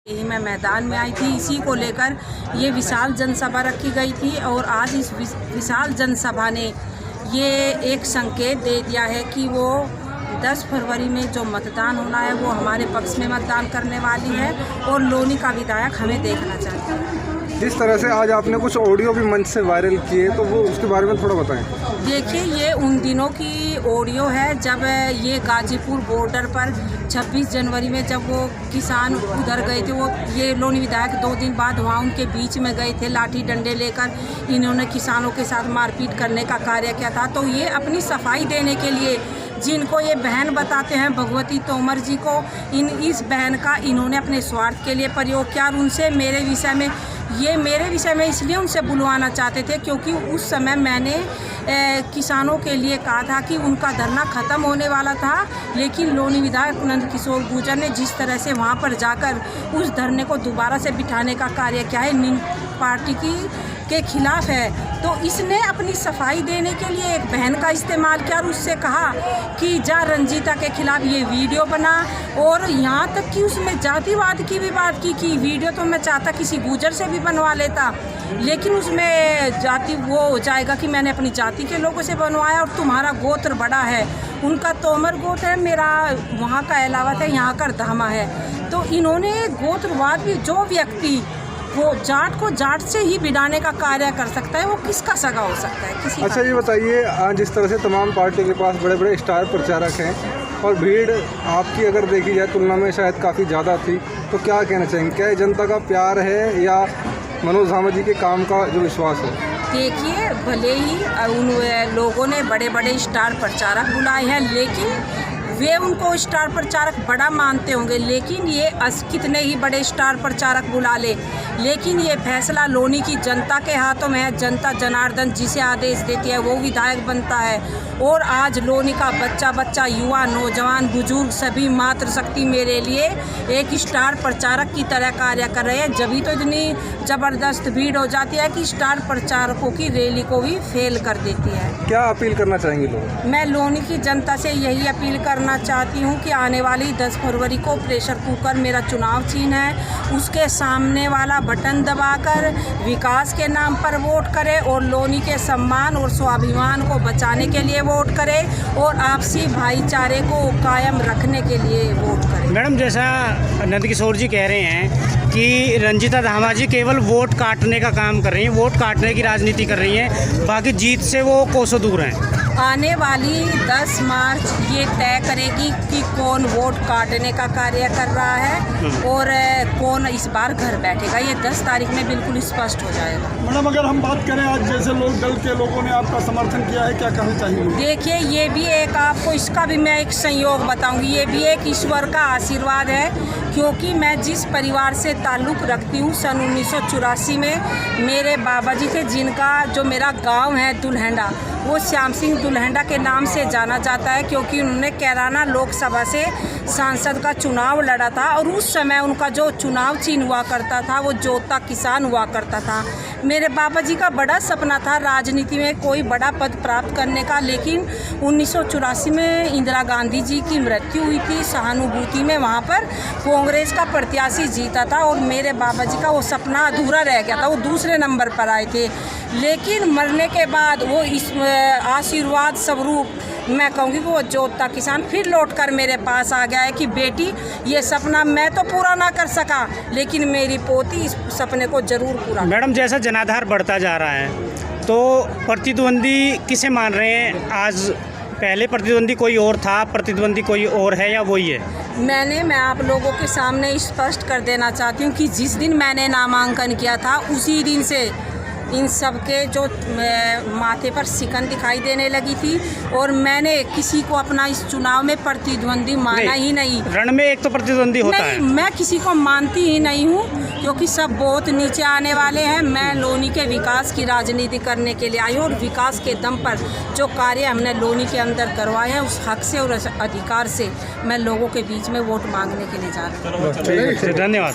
मैं मैदान में आई थी, इसी को लेकर ये विशाल जनसभा रखी गई थी और आज इस विशाल जनसभा ने ये एक संकेत दे दिया है कि वो 10 फरवरी में जो मतदान होना है वो हमारे पक्ष में मतदान करने वाली है और लोनी का विधायक हमें देखना चाहते हैं। जिस तरह से आज आपने कुछ ऑडियो भी मंच से वायरल किए तो वो उसके बारे में थोड़ा बताएं। देखिए, ये उन दिनों की ऑडियो है जब ये गाजीपुर बॉर्डर पर 26 जनवरी में जब वो किसान उधर गए थे, वो ये लोनी विधायक 2 दिन बाद वहाँ उनके बीच में गए थे, लाठी डंडे लेकर इन्होंने किसानों के साथ मारपीट करने का कार्य किया था। तो ये अपनी सफाई देने के लिए जिनको ये बहन बताते हैं भगवती तोमर जी को, इस बहन का इन्होंने अपने स्वार्थ के लिए प्रयोग किया और उनसे मेरे विषय में इसलिए उनसे बुलवाना चाहते थे क्योंकि उस समय मैंने किसानों के लिए कहा था कि उनका धरना ख़त्म होने वाला था, लेकिन लोनी विधायक नंदकिशोर गुर्जर ने जिस तरह से वहाँ पर जाकर उस धरने को दोबारा से बिठाने का कार्य किया है, नीम पार्टी के खिलाफ है, तो इसने अपनी सफाई देने के लिए एक बहन का इस्तेमाल किया और उससे कहा कि जा रंजीता के खिलाफ ये वीडियो बना, और यहाँ तक कि उसमें जातिवाद की भी बात की कि वीडियो तो मैं चाहता किसी गुजर से भी बनवा लेता, लेकिन उसमें जाति वो हो जाएगा कि मैंने अपनी जाति के लोगों से बनवाया और तुम्हारा गोत्र बड़ा है, उनका तोमर गोत्र है, मेरा वहाँ का अलावत है, यहाँ का धामा है। तो इन्होंने गोत्रवाद भी, जो व्यक्ति वो जाट को जाट से ही बिगाड़ने का कार्य कर सकता है वो किसका सगा हो सकता है किसी। अच्छा, ये बताइए, जिस तरह से तमाम पार्टी के पास बड़े बड़े स्टार प्रचारक हैं और भीड़ आपकी अगर देखी जाए तुलना में शायद काफ़ी ज़्यादा थी, तो क्या कहना चाहेंगे? क्या ये जनता का प्यार है या मनोज धामा जी के काम का जो विश्वास है? देखिए, भले ही उन लोगों ने बड़े बड़े स्टार प्रचारक बुलाए हैं, लेकिन वे उनको स्टार प्रचारक बड़ा मानते होंगे, लेकिन ये कितने ही बड़े स्टार प्रचारक बुला ले, लेकिन ये फैसला लोनी की जनता के हाथों में है। जनता जनार्दन जिसे आदेश देती है वो विधायक बनता है। और आज लोनी का बच्चा युवा, नौजवान, बुजुर्ग सभी मातृशक्ति मेरे लिए एक स्टार प्रचारक की तरह कार्य कर रहे हैं। जब भी तो इतनी ज़बरदस्त भीड़ हो जाती है कि स्टार प्रचारकों की रैली को भी फेल कर देती है। क्या अपील करना चाहेंगे लोग? मैं लोनी की जनता से यही अपील करना चाहती हूँ कि आने वाली 10 फरवरी को प्रेशर कुकर मेरा चुनाव चिन्ह है, उसके सामने वाला बटन दबाकर विकास के नाम पर वोट करें और लोनी के सम्मान और स्वाभिमान को बचाने के लिए वोट करें और आपसी भाईचारे को कायम रखने के लिए वोट करें। मैडम, जैसा नंदकिशोर जी कह रहे हैं कि रंजीता धामा जी केवल वोट काटने का काम कर रही हैं, वोट काटने की राजनीति कर रही हैं, बाकी जीत से वो कोसों दूर हैं। आने वाली 10 मार्च ये तय करेगी कि कौन वोट काटने का कार्य कर रहा है और कौन इस बार घर बैठेगा। ये 10 तारीख में बिल्कुल स्पष्ट हो जाएगा। मैडम, अगर हम बात करें आज जैसे लोग दल के लोगों ने आपका समर्थन किया है, क्या कहना चाहिए? देखिए, ये भी एक आपको इसका भी मैं एक संयोग बताऊंगी, ये भी एक ईश्वर का आशीर्वाद है, क्योंकि मैं जिस परिवार से ताल्लुक़ रखती हूँ, सन 1984 में मेरे बाबा जी थे, जिनका जो मेरा गांव है दुल्हंडा, वो श्याम सिंह दुल्हंडा के नाम से जाना जाता है, क्योंकि उन्होंने कैराना लोकसभा से सांसद का चुनाव लड़ा था और उस समय उनका जो चुनाव चिन्ह हुआ करता था वो जोता किसान हुआ करता था। मेरे बाबा जी का बड़ा सपना था राजनीति में कोई बड़ा पद प्राप्त करने का, लेकिन 1984 में इंदिरा गांधी जी की मृत्यु हुई थी सहानुभूति में, वहाँ पर कांग्रेस का प्रत्याशी जीता था और मेरे बाबा जी का वो सपना अधूरा रह गया था, वो दूसरे नंबर पर आए थे। लेकिन मरने के बाद वो इस आशीर्वाद स्वरूप मैं कहूँगी कि वो जोता किसान फिर लौटकर मेरे पास आ गया है कि बेटी, ये सपना मैं तो पूरा ना कर सका, लेकिन मेरी पोती इस सपने को जरूर पूरा। मैडम, जैसा जनाधार बढ़ता जा रहा है तो प्रतिद्वंदी किसे मान रहे हैं? आज पहले प्रतिद्वंदी कोई और था, प्रतिद्वंदी कोई और है या वही है? मैं आप लोगों के सामने स्पष्ट कर देना चाहती हूँ कि जिस दिन मैंने नामांकन किया था उसी दिन से इन सब के जो माथे पर सिकन दिखाई देने लगी थी और मैंने किसी को अपना इस चुनाव में प्रतिद्वंदी माना ही नहीं। रण में एक तो प्रतिद्वंदी होता है। मैं किसी को मानती ही नहीं हूँ, क्योंकि सब बहुत नीचे आने वाले हैं। मैं लोनी के विकास की राजनीति करने के लिए आई हूँ और विकास के दम पर जो कार्य हमने लोनी के अंदर करवाए हैं उस हक से और अधिकार से मैं लोगों के बीच में वोट मांगने के लिए जा रही हूँ। धन्यवाद।